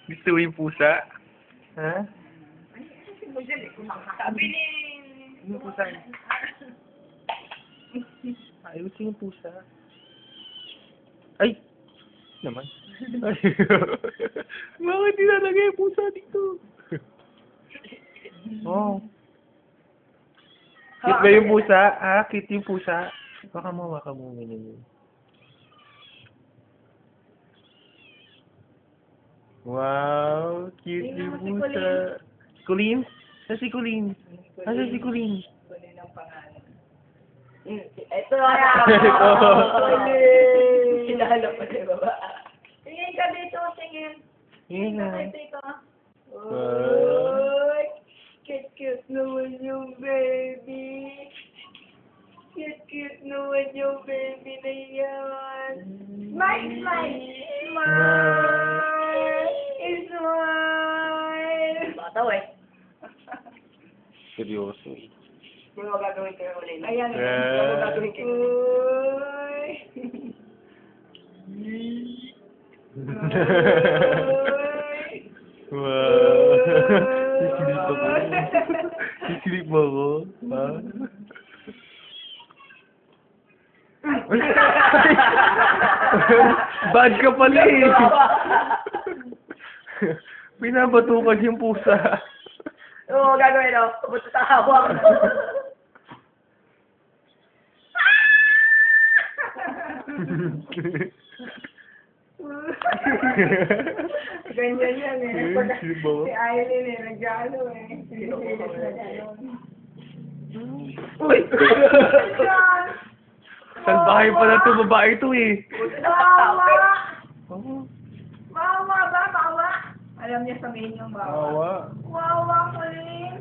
Gusto mo yung pusa? Ha? Sabi ni... Yung pusa. Ayusin yung pusa. Ay! Naman. Ay. Bakit nilalagay yung pusa dito? Oh. Cute ba yung pusa? Ah, cute yung pusa. Baka mawaka mo yun. Wow, cute yung pusa. Colleen? Saan si Colleen? Saan si Colleen? Kunin ang pangalan. Ito na! Sinalo pa si baba. Tingin ka dito, tingin. Yun na. Ito. Wow. Uy! Cute naman yung baby. Cute naman yung baby na yan. Smile! Smile! Bataw eh. Seryoso eh. Hindi mo gagawin kayo ulit. Ayan. Eh. Hindi mo gagawin kayo ulit. Wow. Sisilip ako. Sisilip mo ako? Ha? Bad ka pala eh. Pinabatukan yung pusa. Oo, gagawin o. Pumunta sa hawak. Ganyan yan eh. Pag si Aileen eh, nag-ano eh. Uy! Salbahay pala ito, babae ito eh. Bawa! Oh, Bawa ba? Bawa? Alam niya sabihin yung bawa. awa. Wawa ko rin.